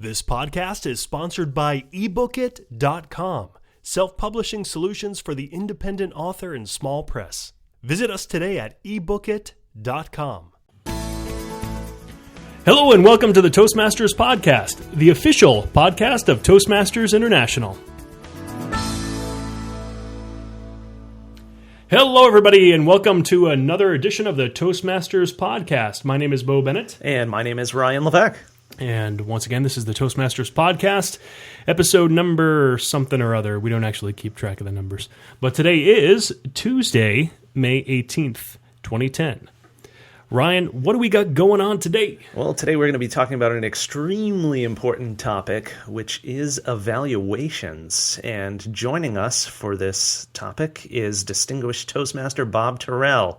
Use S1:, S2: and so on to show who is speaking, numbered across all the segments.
S1: This podcast is sponsored by ebookit.com, self-publishing solutions for the independent author and small press. Visit us today at ebookit.com. Hello and welcome to the Toastmasters podcast, the official podcast of Toastmasters International. Hello everybody and welcome to another edition of the Toastmasters podcast. My name is Bo Bennett.
S2: And my name is Ryan Levesque.
S1: And once again, this is the Toastmasters podcast, episode number something or other. We don't actually keep track of the numbers. But today is Tuesday, May 18th, 2010. Ryan, what do we got going on today?
S2: Well, today we're going to be talking about an extremely important topic, which is evaluations. And joining us for this topic is distinguished Toastmaster Bob Turel.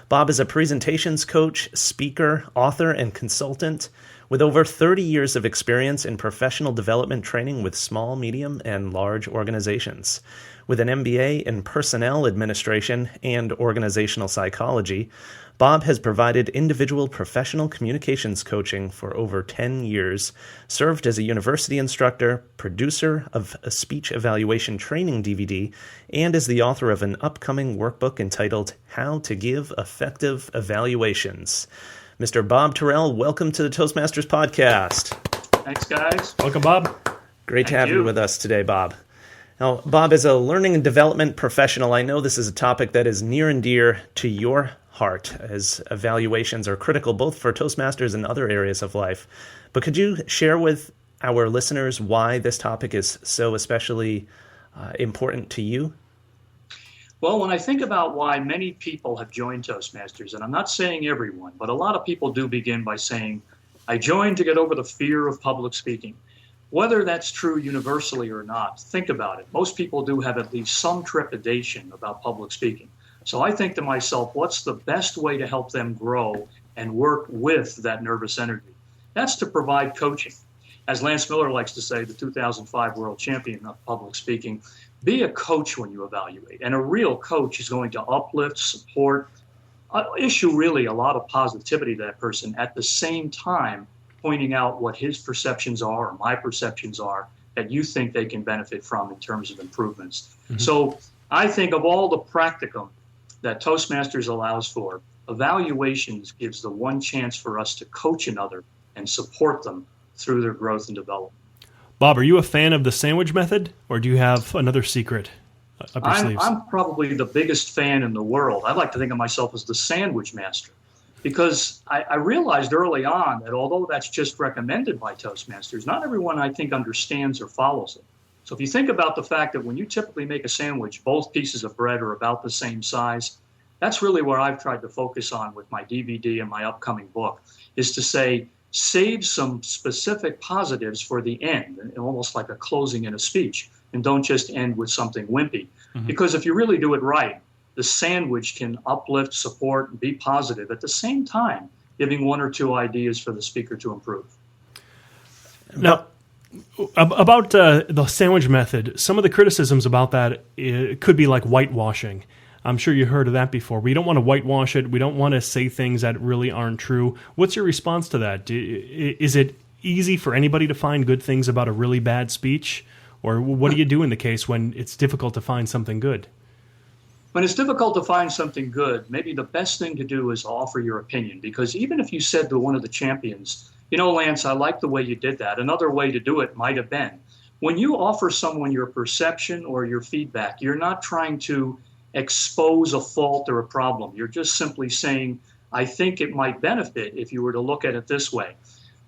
S2: Bob is a presentations coach, speaker, author, and consultant with over 30 years of experience in professional development training with small, medium, and large organizations. With an MBA in personnel administration and organizational psychology, Bob has provided individual professional communications coaching for over 10 years, served as a university instructor, producer of a speech evaluation training DVD, and is the author of an upcoming workbook entitled How to Give Effective Evaluations. Mr. Bob Turel, welcome to the Toastmasters podcast.
S3: Thanks, guys.
S1: Welcome, Bob.
S2: Great to have you with us today, Bob. Now, Bob, as a learning and development professional, I know this is a topic that is near and dear to your heart, as evaluations are critical both for Toastmasters and other areas of life. But could you share with our listeners why this topic is so especially important to you?
S3: Well, when I think about why many people have joined Toastmasters, and I'm not saying everyone, but a lot of people do begin by saying, I joined to get over the fear of public speaking. Whether that's true universally or not, think about it. Most people do have at least some trepidation about public speaking. So I think to myself, what's the best way to help them grow and work with that nervous energy? That's to provide coaching. As Lance Miller likes to say, the 2005 world champion of public speaking, be a coach when you evaluate. And a real coach is going to uplift, support, issue really a lot of positivity to that person, at the same time pointing out what his perceptions are or my perceptions are that you think they can benefit from in terms of improvements. Mm-hmm. So I think of all the practicum that Toastmasters allows for, evaluations gives the one chance for us to coach another and support them through their growth and development.
S1: Bob, are you a fan of the sandwich method, or do you have another secret up your sleeves?
S3: I'm probably the biggest fan in the world. I like to think of myself as the sandwich master, because I realized early on that although that's just recommended by Toastmasters, not everyone, I think, understands or follows it. So if you think about the fact that when you typically make a sandwich, both pieces of bread are about the same size, that's really where I've tried to focus on with my DVD and my upcoming book, is to say, save some specific positives for the end, almost like a closing in a speech, and don't just end with something wimpy. Mm-hmm. Because if you really do it right, the sandwich can uplift, support, and be positive at the same time, giving one or two ideas for the speaker to improve.
S1: Now, about the sandwich method, some of the criticisms about that could be like whitewashing. I'm sure you heard of that before. We don't want to whitewash it. We don't want to say things that really aren't true. What's your response to that? Is it easy for anybody to find good things about a really bad speech? Or what do you do in the case when it's difficult to find something good?
S3: When it's difficult to find something good, maybe the best thing to do is offer your opinion. Because even if you said to one of the champions, you know, Lance, I like the way you did that, another way to do it might have been. When you offer someone your perception or your feedback, you're not trying to expose a fault or a problem. You're just simply saying, I think it might benefit if you were to look at it this way.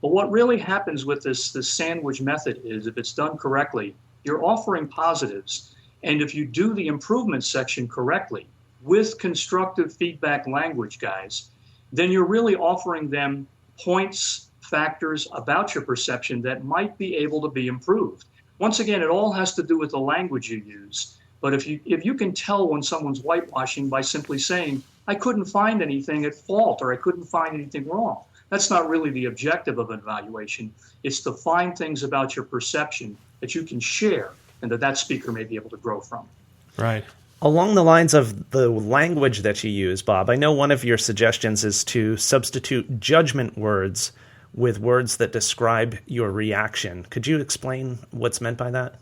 S3: But what really happens with this sandwich method is, if it's done correctly, you're offering positives. And if you do the improvement section correctly with constructive feedback language, guys, then you're really offering them points, factors about your perception that might be able to be improved. Once again, it all has to do with the language you use. But if you can tell when someone's whitewashing by simply saying, I couldn't find anything at fault or I couldn't find anything wrong, that's not really the objective of an evaluation. It's to find things about your perception that you can share and that speaker may be able to grow from.
S1: Right.
S2: Along the lines of the language that you use, Bob, I know one of your suggestions is to substitute judgment words with words that describe your reaction. Could you explain what's meant by that?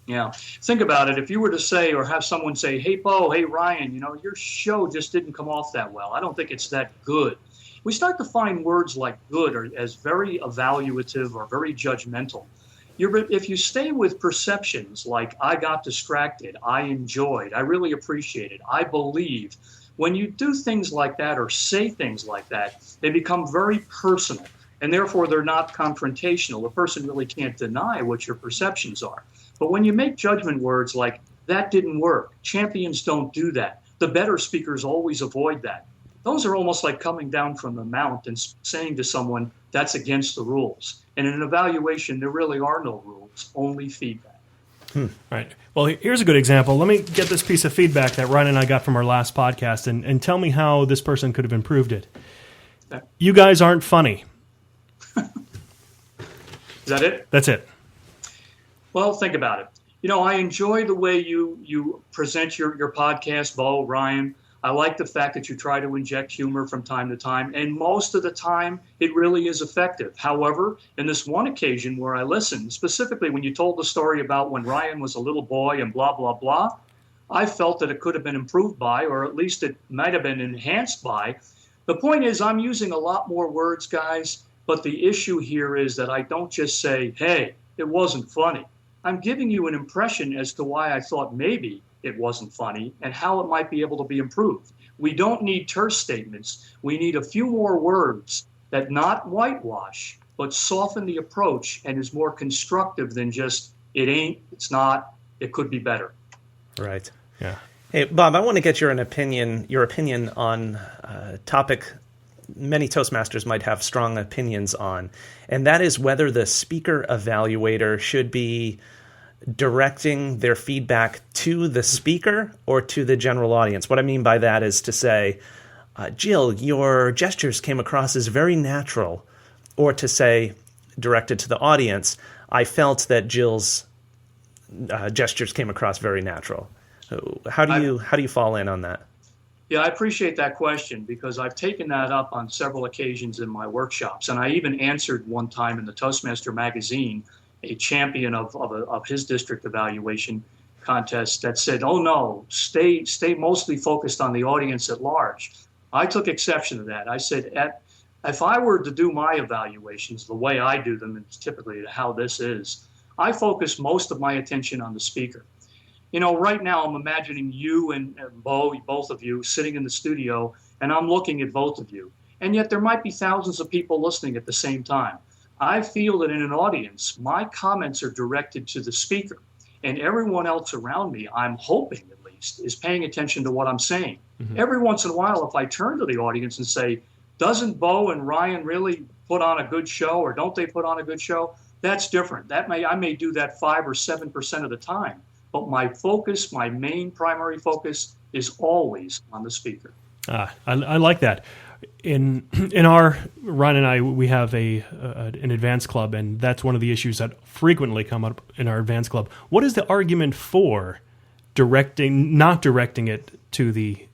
S3: Yeah. Think about it. If you were to say, or have someone say, hey, Bo, hey, Ryan, your show just didn't come off that well. I don't think it's that good. We start to find words like good as very evaluative or very judgmental. If you stay with perceptions like I got distracted, I enjoyed, I really appreciated, I believe, when you do things like that or say things like that, they become very personal, and therefore they're not confrontational. The person really can't deny what your perceptions are. But when you make judgment words like, that didn't work, champions don't do that, the better speakers always avoid that, those are almost like coming down from the mount and saying to someone, that's against the rules. And in an evaluation, there really are no rules, only feedback.
S1: Right. Well, here's a good example. Let me get this piece of feedback that Ryan and I got from our last podcast and tell me how this person could have improved it.
S3: Okay.
S1: You guys aren't funny.
S3: Is that it?
S1: That's it.
S3: Well, think about it. I enjoy the way you present your podcast, Bo, Ryan. I like the fact that you try to inject humor from time to time, and most of the time it really is effective. However, in this one occasion where I listened, specifically when you told the story about when Ryan was a little boy and blah, blah, blah, I felt that it could have been improved by, or at least it might have been enhanced by. The point is, I'm using a lot more words, guys, but the issue here is that I don't just say, hey, it wasn't funny. I'm giving you an impression as to why I thought maybe it wasn't funny and how it might be able to be improved. We don't need terse statements. We need a few more words that not whitewash, but soften the approach and is more constructive than just, it ain't, it's not, it could be better.
S2: Right.
S1: Yeah.
S2: Hey, Bob, I want to get your opinion on a topic many Toastmasters might have strong opinions on, and that is whether the speaker evaluator should be directing their feedback to the speaker or to the general audience. What I mean by that is to say, Jill, your gestures came across as very natural, or to say, directed to the audience, I felt that Jill's gestures came across very natural. How do you fall in on that?
S3: Yeah, I appreciate that question because I've taken that up on several occasions in my workshops, and I even answered one time in the Toastmaster magazine a champion of his district evaluation contest that said, oh no, stay mostly focused on the audience at large. I took exception to that. I said, if I were to do my evaluations the way I do them, and typically how this is, I focus most of my attention on the speaker. Right now I'm imagining you and Bo, both of you, sitting in the studio, and I'm looking at both of you. And yet there might be thousands of people listening at the same time. I feel that in an audience, my comments are directed to the speaker, and everyone else around me, I'm hoping at least, is paying attention to what I'm saying. Mm-hmm. Every once in a while, if I turn to the audience and say, doesn't Bo and Ryan really put on a good show, or don't they put on a good show? That's different. I may do that 5 or 7% of the time, but my focus, my main primary focus, is always on the speaker.
S1: I like that. In our Ryan and I, we have an advanced club, and that's one of the issues that frequently come up in our advanced club. What is the argument for not directing it to the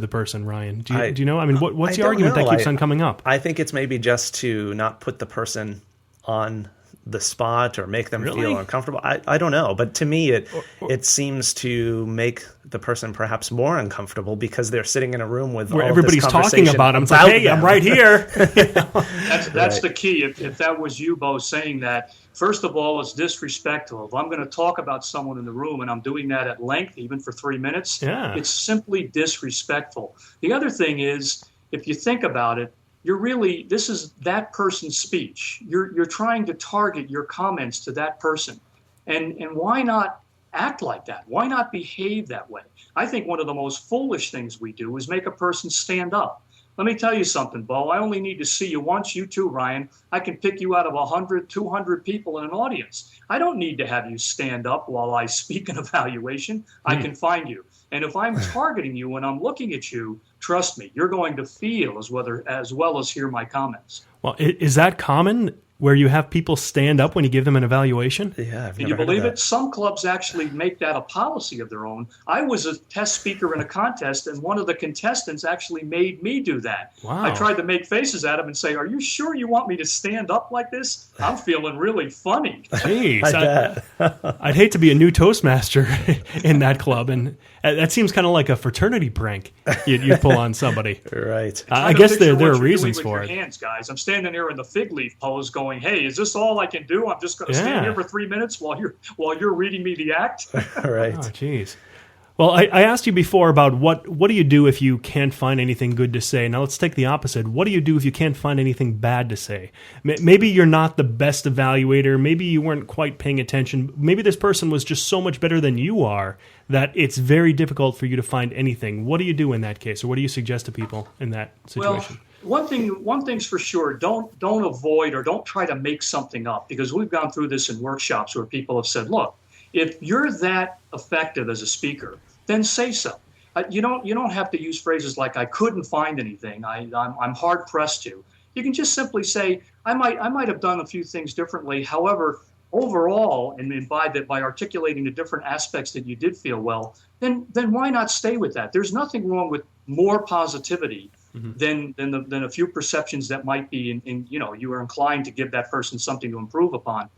S1: person, Ryan? Do you know? I mean, what's the argument that keeps on coming up?
S2: I think it's maybe just to not put the person on the spot or make them feel uncomfortable. I don't know. But to me, it seems to make the person perhaps more uncomfortable because they're sitting in a room with
S1: where
S2: all
S1: everybody's
S2: this
S1: talking about them. It's like, hey, I'm right here.
S3: That's right. The key. If that was you, Bo, saying that, first of all, it's disrespectful. If I'm going to talk about someone in the room and I'm doing that at length, even for 3 minutes, it's simply disrespectful. The other thing is, if you think about it, this is that person's speech. You're trying to target your comments to that person. And why not act like that? Why not behave that way? I think one of the most foolish things we do is make a person stand up. Let me tell you something, Bo. I only need to see you once, you too, Ryan. I can pick you out of 100, 200 people in an audience. I don't need to have you stand up while I speak an evaluation. I can find you. And if I'm targeting you when I'm looking at you, trust me, you're going to feel as well as hear my comments.
S1: Well, is that common where you have people stand up when you give them an evaluation?
S2: Yeah,
S3: Can you believe it? Some clubs actually make that a policy of their own. I was a test speaker in a contest, and one of the contestants actually made me do that.
S1: Wow.
S3: I tried to make faces at him and say, "Are you sure you want me to stand up like this? I'm feeling really funny."
S1: Jeez, I'd hate to be a new Toastmaster in that club, and that seems kind of like a fraternity prank you'd pull on somebody.
S2: Right.
S1: I guess there are reasons for it.
S3: Hands, guys. I'm standing there in the fig leaf pose going, "Hey, is this all I can do? I'm just going to stand here for 3 minutes while you're reading me the act."
S2: Right.
S1: Oh, jeez. Well, I asked you before about what do you do if you can't find anything good to say. Now let's take the opposite. What do you do if you can't find anything bad to say? Maybe you're not the best evaluator. Maybe you weren't quite paying attention. Maybe this person was just so much better than you are that it's very difficult for you to find anything. What do you do in that case, or what do you suggest to people in that situation?
S3: Well, one thing's for sure, don't avoid or don't try to make something up, because we've gone through this in workshops where people have said, look, if you're that effective as a speaker, then say so. You don't have to use phrases like "I couldn't find anything," I'm hard pressed to. You can just simply say, I might have done a few things differently. However, overall, and by articulating the different aspects that you did feel well, then why not stay with that? There's nothing wrong with more positivity than a few perceptions that might be in you are inclined to give that person something to improve upon.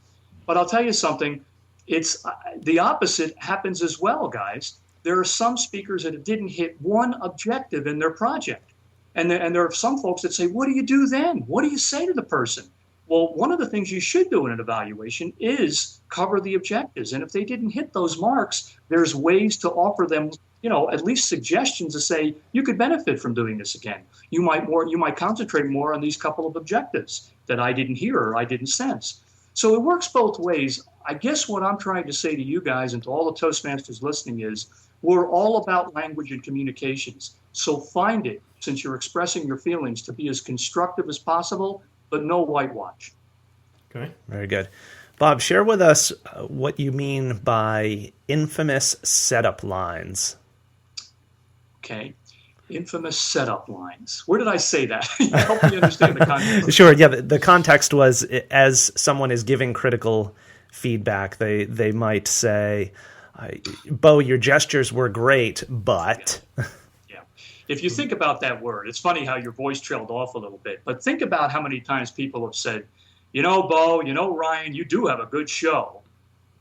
S3: But I'll tell you something, it's the opposite happens as well, guys. There are some speakers that didn't hit one objective in their project. And there are some folks that say, what do you do then? What do you say to the person? Well, one of the things you should do in an evaluation is cover the objectives. And if they didn't hit those marks, there's ways to offer them, at least suggestions to say, you could benefit from doing this again. You might concentrate more on these couple of objectives that I didn't hear or I didn't sense. So it works both ways. I guess what I'm trying to say to you guys and to all the Toastmasters listening is, we're all about language and communications. So find it, since you're expressing your feelings, to be as constructive as possible, but no whitewash.
S1: Okay.
S2: Very good. Bob, share with us what you mean by infamous setup lines.
S3: Okay. Infamous setup lines. Where did I say that? Help me understand the context.
S2: Sure. Yeah. The context was, as someone is giving critical feedback, they might say, Bo, your gestures were great, but...
S3: Yeah. If you think about that word, it's funny how your voice trailed off a little bit, but think about how many times people have said, Bo, Ryan, you do have a good show,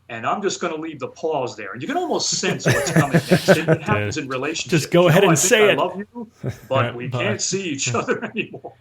S3: and I'm just going to leave the pause there. And you can almost sense what's coming next. It happens in relationships.
S1: Just go ahead and say it.
S3: I love you, but we can't see each other anymore.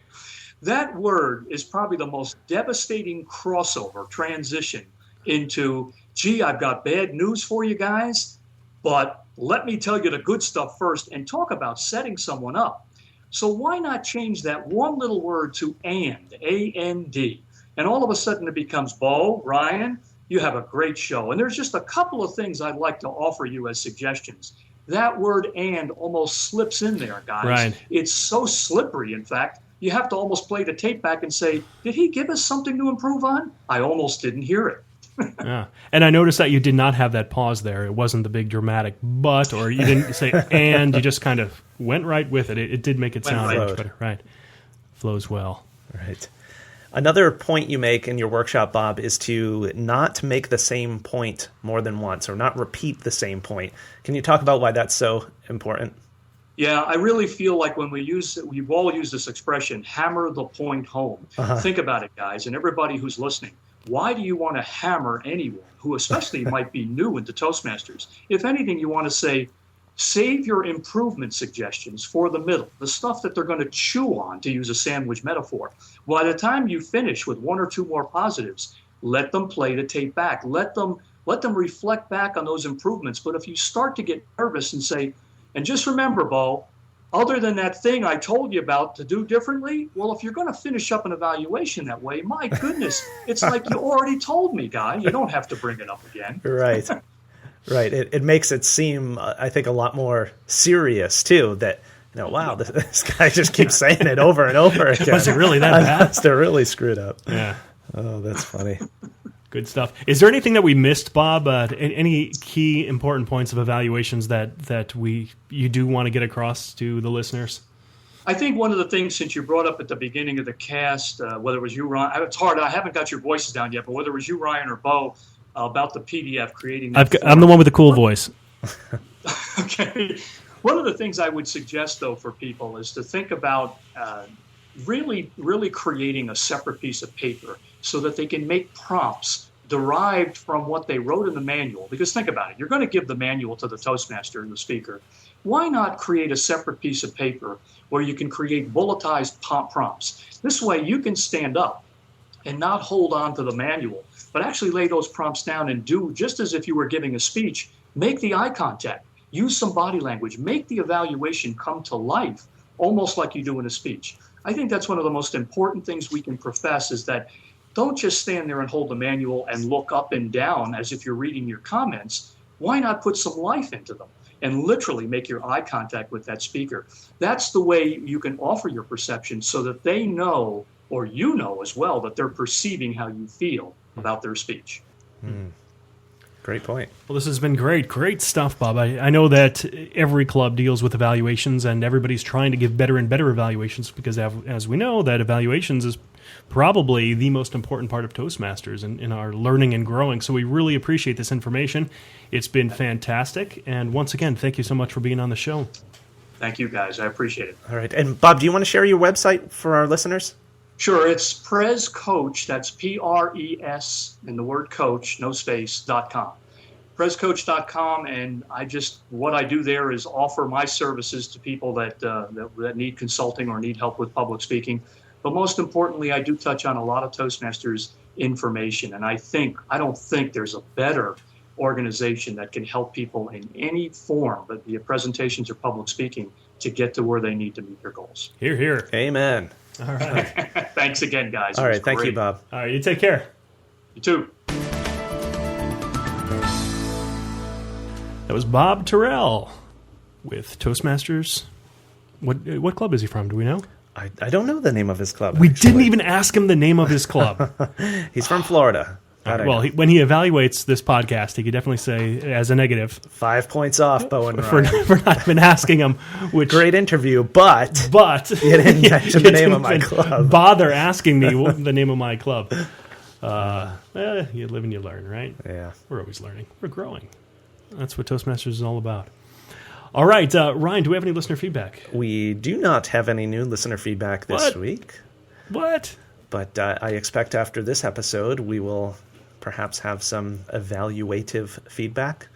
S3: That word is probably the most devastating crossover transition into, gee, I've got bad news for you guys, but let me tell you the good stuff first and talk about setting someone up. So why not change that one little word to and, A-N-D, and all of a sudden it becomes, Bo, Ryan, you have a great show. And there's just a couple of things I'd like to offer you as suggestions. That word and almost slips in there, guys.
S1: Right.
S3: It's so slippery, in fact, you have to almost play the tape back and say, did he give us something to improve on? I almost didn't hear it.
S1: Yeah. And I noticed that you did not have that pause there. It wasn't the big dramatic but, or you didn't say and, you just kind of went right with it. It did make it sound much better. Right. Flows well.
S2: Right. Another point you make in your workshop, Bob, is to not make the same point more than once or not repeat the same point. Can you talk about why that's so important?
S3: Yeah, I really feel like when we've all used this expression, hammer the point home. Think about it, guys, and everybody who's listening. Why do you want to hammer anyone who especially might be new into Toastmasters? If anything, you want to say, save your improvement suggestions for the middle, the stuff that they're going to chew on, to use a sandwich metaphor. By the time you finish with one or two more positives, let them play the tape back. Let them reflect back on those improvements. But if you start to get nervous and say, and just remember, Bo, other than that thing I told you about to do differently, well, if you're going to finish up an evaluation that way, my goodness, it's like you already told me, guy. You don't have to bring it up again.
S2: Right. Right. It makes it seem, I think, a lot more serious, too, that, wow, this guy just keeps saying it over and over again.
S1: Was it really that bad?
S2: I must have really screwed up.
S1: Yeah.
S2: Oh, that's funny.
S1: Good stuff. Is there anything that we missed, Bob? Any key important points of evaluations that you do want to get across to the listeners?
S3: I think one of the things, since you brought up at the beginning of the cast, whether it was you, Ryan, it's hard. I haven't got your voices down yet, but whether it was you, Ryan, or Bo, about the PDF creating that
S1: I'm the one with the cool voice.
S3: Okay. One of the things I would suggest, though, for people is to think about really creating a separate piece of paper so that they can make prompts derived from what they wrote in the manual. Because think about it. You're going to give the manual to the Toastmaster and the speaker. Why not create a separate piece of paper where you can create bulletized prompts? This way you can stand up and not hold on to the manual, but actually lay those prompts down and do just as if you were giving a speech. Make the eye contact. Use some body language. Make the evaluation come to life, almost like you do in a speech. I think that's one of the most important things we can profess is that don't just stand there and hold the manual and look up and down as if you're reading your comments. Why not put some life into them and literally make your eye contact with that speaker? That's the way you can offer your perception so that they know, or you know as well, that they're perceiving how you feel about their speech.
S2: Great point.
S1: Well, this has been great stuff, Bob. I know that every club deals with evaluations, and everybody's trying to give better and better evaluations because, as we know, that evaluations is probably the most important part of Toastmasters in our learning and growing. So we really appreciate this information. It's been fantastic. And once again, thank you so much for being on the show.
S3: Thank you, guys. I appreciate it.
S2: All right. And Bob, do you want to share your website for our listeners?
S3: Sure. It's Pres Coach. That's PRES and the word coach, no space.com. PresCoach.com, and what I do there is offer my services to people that need consulting or need help with public speaking. But most importantly, I do touch on a lot of Toastmasters information, and I don't think there's a better organization that can help people in any form, but the presentations or public speaking, to get to where they need to meet their goals.
S1: Hear, hear.
S2: Amen.
S1: All right.
S3: Thanks again, guys.
S2: All right. Thank you, Bob.
S1: All right. You take care.
S3: You too.
S1: That was Bob Turel with Toastmasters. What club is he from? Do we know?
S2: I don't know the name of his club.
S1: We didn't even ask him the name of his club.
S2: He's from Florida.
S1: Well, when he evaluates this podcast, he could definitely say as a negative
S2: 5 points off, Bo and
S1: for
S2: Ryan.
S1: not even asking him. Which
S2: Great interview, but
S1: you
S2: didn't mention the name of my club.
S1: Bother asking me the name of my club. You live and you learn, right?
S2: Yeah.
S1: We're always learning. We're growing. That's what Toastmasters is all about. All right, Ryan, do we have any listener feedback?
S2: We do not have any new listener feedback this week.
S1: What?
S2: But I expect after this episode, we will perhaps have some evaluative feedback.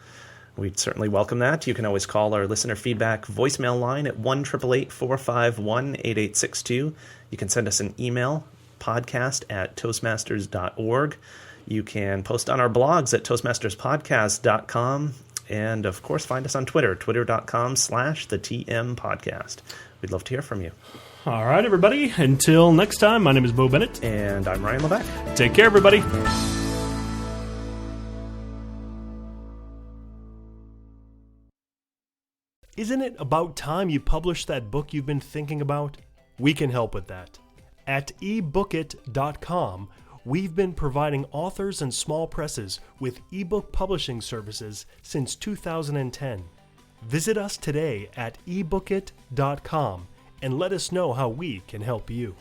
S2: We'd certainly welcome that. You can always call our listener feedback voicemail line at 1-888-451-8862. You can send us an email, podcast@toastmasters.org. You can post on our blogs at toastmasterspodcast.com. And, of course, find us on Twitter, twitter.com/the TM podcast. We'd love to hear from you.
S1: All right, everybody. Until next time, my name is Bo Bennett.
S2: And I'm Ryan Levesque.
S1: Take care, everybody. Isn't it about time you published that book you've been thinking about? We can help with that. At ebookit.com, we've been providing authors and small presses with ebook publishing services since 2010. Visit us today at ebookit.com and let us know how we can help you.